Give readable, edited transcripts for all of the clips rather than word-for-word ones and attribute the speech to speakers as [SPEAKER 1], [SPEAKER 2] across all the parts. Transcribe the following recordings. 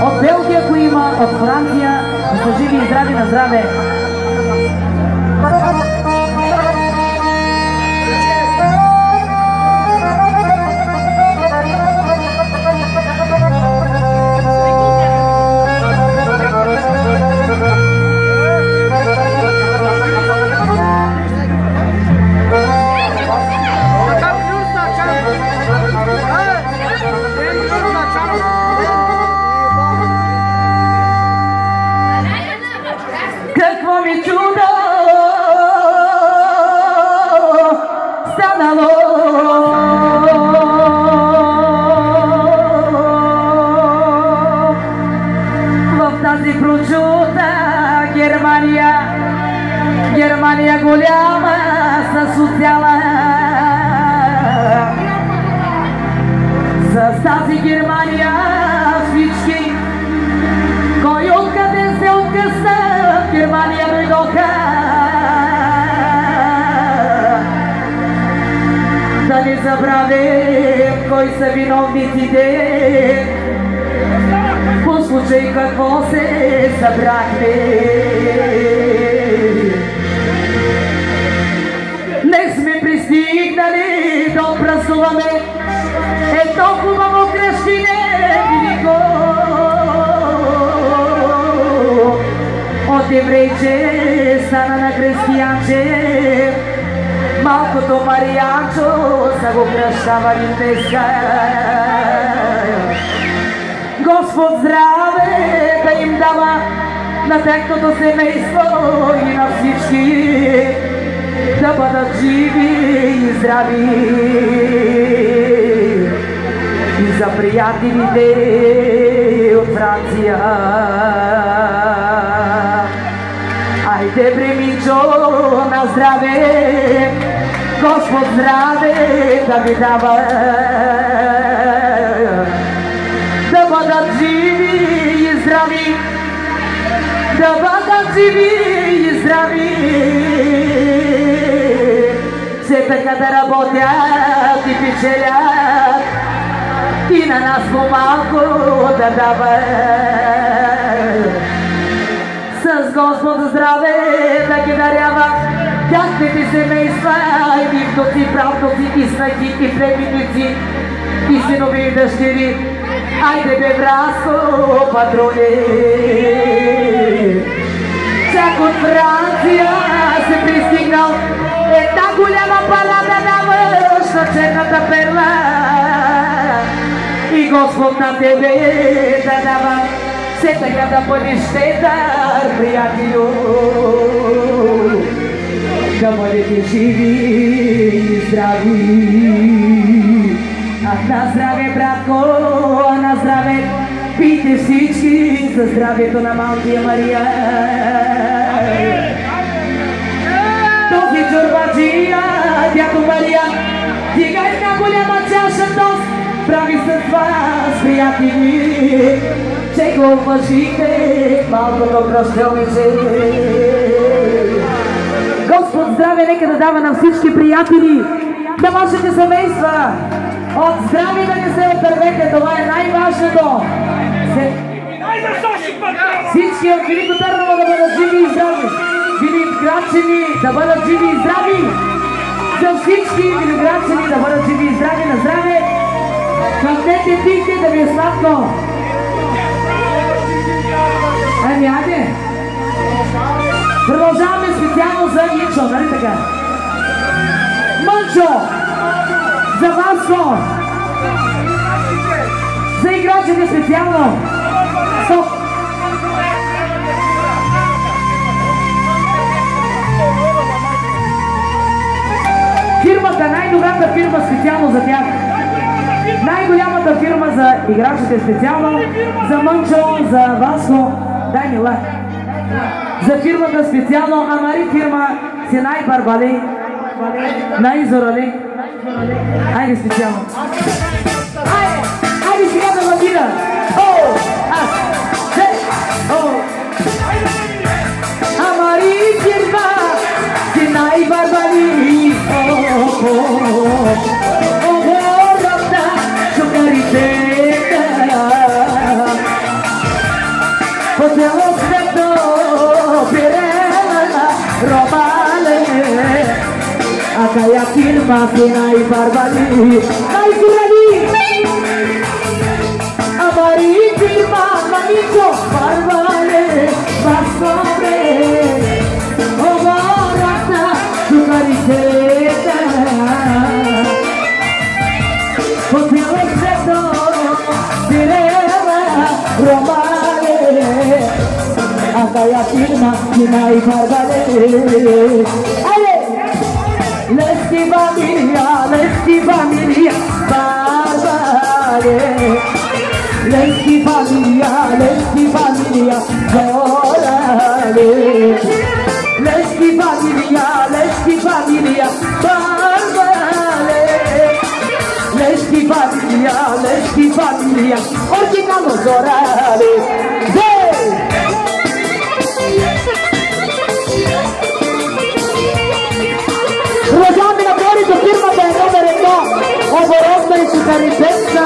[SPEAKER 1] От Белгия, ако има, от Франция, да са живи и здрави, на здраве. Какво ми чудо станало, в тази прочута Германия, Германия голяма със социала. С тази Германия всички, кой откъде се откъсна, в Германия дойдоха. Да не забравим кой са виновниците, по случай какво се събрахме. Не сме пристигнали да празнуваме ето хубаво кръщине велико. От еврейче стана на християнче, малкото Мариянчо са го кръщавали днеска. Господ здраве да им дава на техното семейство и на всички, да бъдат живи и здрави. И за приятелите от Франция, айде бремичо на здраве, Господ здраве да ви дава, да бъдат живи и здрави, да бъдат живи и здрави, все така да работят и печелят, и на нас по-малко да дава. С Господ здраве да ги дарява тяхните семейства, и внуци, правнуци, и снахи, и племенници, и синови и дъщери. Айде бе, братско, патрони! Чак от Франция се пристигнал една голяма парада на мъж на черната перла. И Господ на тебе да дава все така да бъдеш щедър, приятелю. Да бъдете живи и здрави. На здраве, братко, на здраве, пийте всички за здравето на малкия Мария. Този чорбаджия, дядо Мария, дигай една голяма чаша тост, прави с вас, приятели, че го уважите малкото кръстелниче. Господ здраве нека да дава на всички приятели, на вашите семейства. От здраве да не се отървете, това е най-важното. Всички от Велико Търново да бъдат живи и здрави. Виноградчани да бъдат живи и здрави. За всички виноградчани да бъдат живи и здрави, на здраве. Хватнете, пийте, да ви е сладко. Ами, айде. Продължаваме специално за Мънчо, нали така? Мънчо! За Васко! За играчите специално! Стоп! Фирмата, най-добрата фирма специално за тях. Най-голямата фирма за играчите специално, за Мънчо, за Васко. Дай ми лак. За фирмата специално, Амари фирма си най-барбали, най-зорали. Айде специално. Айде сега да лагида. О, аз, се, о. Амари фирма си най-барбали. О, ръбна, шукарите. firma che n'hai barbali. Dai Curali! Amari firma manico barbale, bastone. Oh guarda, tu caricetta. Potevo essere direva romale. Andai a firma che n'hai barbale. Lesti famiglia, barbare. Lesti famiglia, dorale. Lesti famiglia, barbare. Lesti famiglia, ordinano dorale. Rosami lavori tu firma per numero no, o vorrei su caricetta.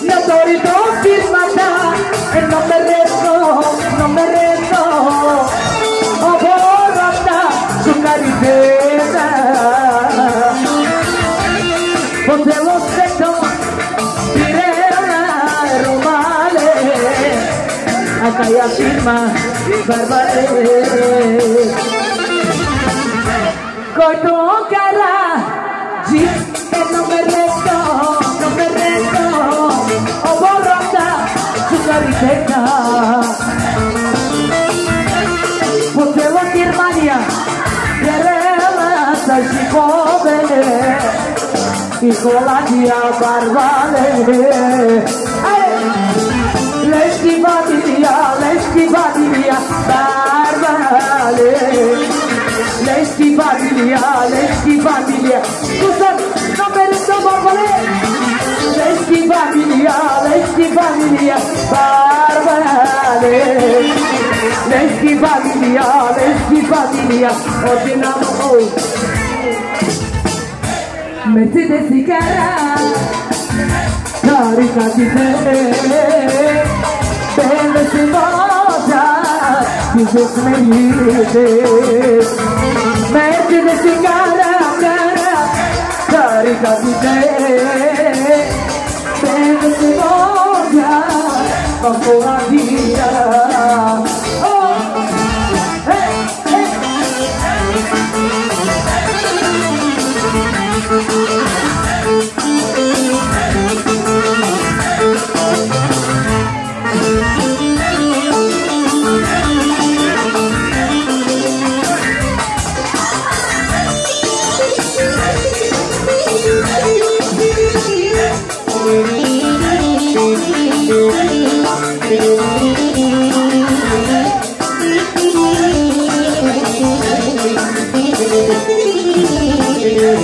[SPEAKER 1] Lavori tu firma e non me resto, o vorrei su caricetta. Potevo stretto direla romale, acá ya firma barbare. Corto cara, gis e non me resto, o borrata su caricetta. Potevo firmania, direla si come. Piccola dia barbale. Lesti famiglia, barbale. Lesti famiglia, scusa, non me resto barbale. Lesti famiglia, barbale. Lesti famiglia, ordinamo noi. Mercedes y cara, carica di te, belle si moja, Jesus me dice. Mercedes y cara, carica di te, belle si moja, bajo la vida.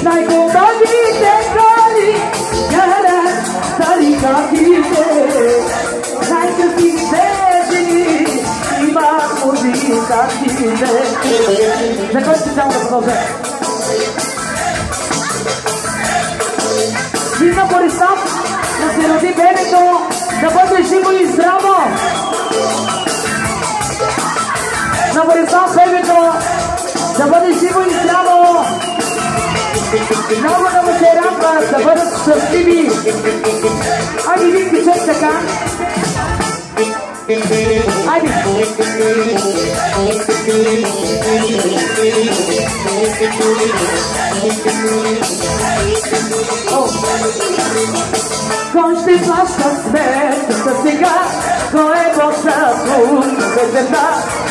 [SPEAKER 1] Sai come dite cari, cara, carica di te. Sai che ti vedi, ma così cattive. Se questo siamo una cosa. Fino fuori stop, non si lo di Veneto, dopo il cibo di Stramo. Non fuori stop, Veneto, dopo il cibo di Stramo. No budemo se rampa, da budem strpljivi. Ajde Viki, čeka. Ajde. Konšti plašta smet, sa siga, koje boša puno bezeta,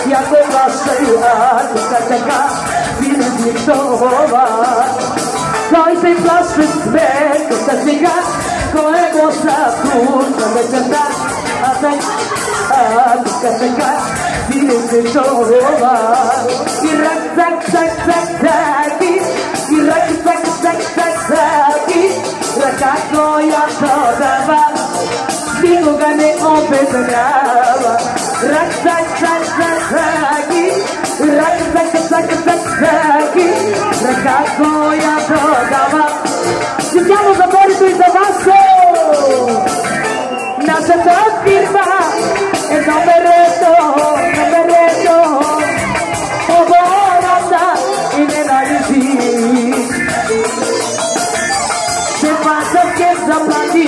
[SPEAKER 1] jako vaša i adika čeka, vidi tova. Konšti plašta smet, sa siga, koje boša puno bezeta, adika čeka, vidi tova. I rak, zak, zak, zak, zaki, i rak, zak, zak, zak, zaki, rakato ja dodava, nikoga ne obećava. Ragazzo ja prodava. Sentiamo sapori tu in Davasso. Nasce tua firma e non mi reto. Oh, buona in analisi. Se passa che zaplati,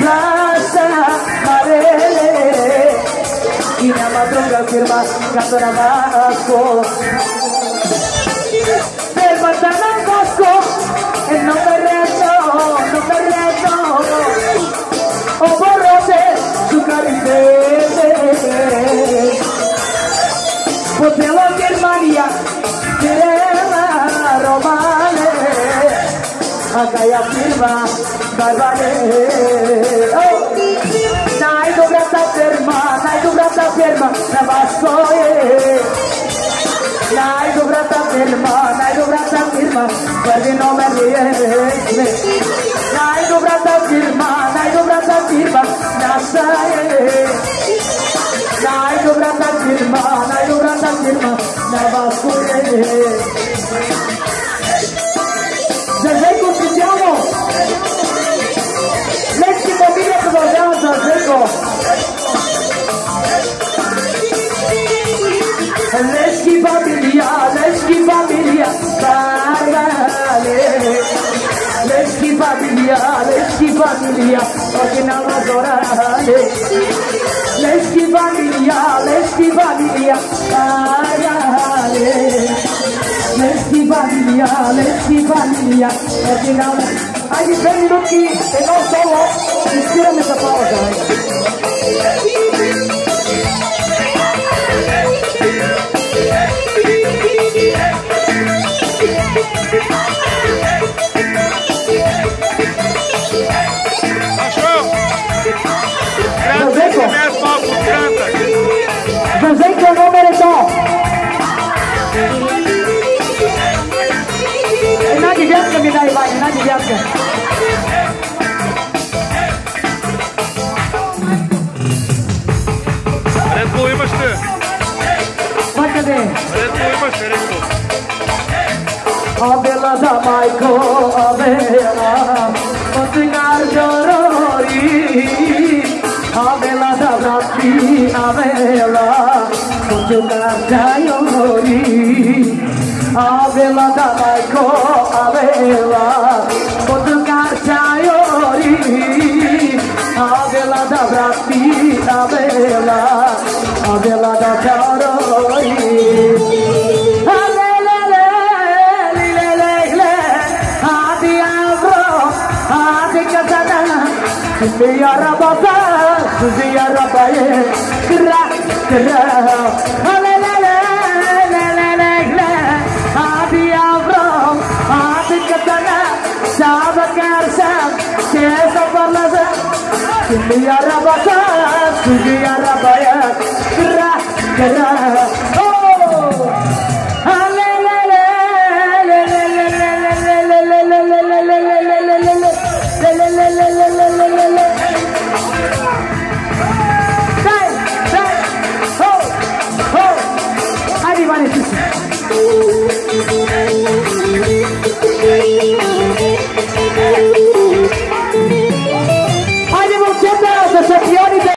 [SPEAKER 1] plaza marele. In amadronga firma, canto Damasco. E non mi reto, oh borrose su carite, potevo Germania, quereva romane, a Gaia firma, barbare, oh, dai dobrata ferma, na vascoe. Dai dobrata firma, perché non mi riesce. Dai dobrata firma, nasce. Dai dobrata firma, na vascoe. Zezeko, sentiamo. Leci famiglia che vogliamo, Zezeko. Leschi famiglia, parlare. Leschi famiglia, oggi non lo adorare. Leschi famiglia, parlare. Leschi famiglia, oggi non lo. Hai di 3 minuti e non solo, ispirami questa pausa. José que não mereceu. Ina diviatka mi dai vai, ina diviatka.
[SPEAKER 2] Red Bull имаш ли?
[SPEAKER 1] Къде?
[SPEAKER 2] Red Bull имаш ли? Red Bull.
[SPEAKER 1] Abela da Maiko, abela, otigar jorori. Abela da Brati, abela, otigar jayori. Abela da Maiko, abela, otigar jayori. Abela da Brati, abela, abela da jayori. Suziya Rabba, Suziya Rabba, Kra, Adi Avram, Adi Katana, Sabakar Sam, Kesa Parlaza, Suziya Rabba, Kra,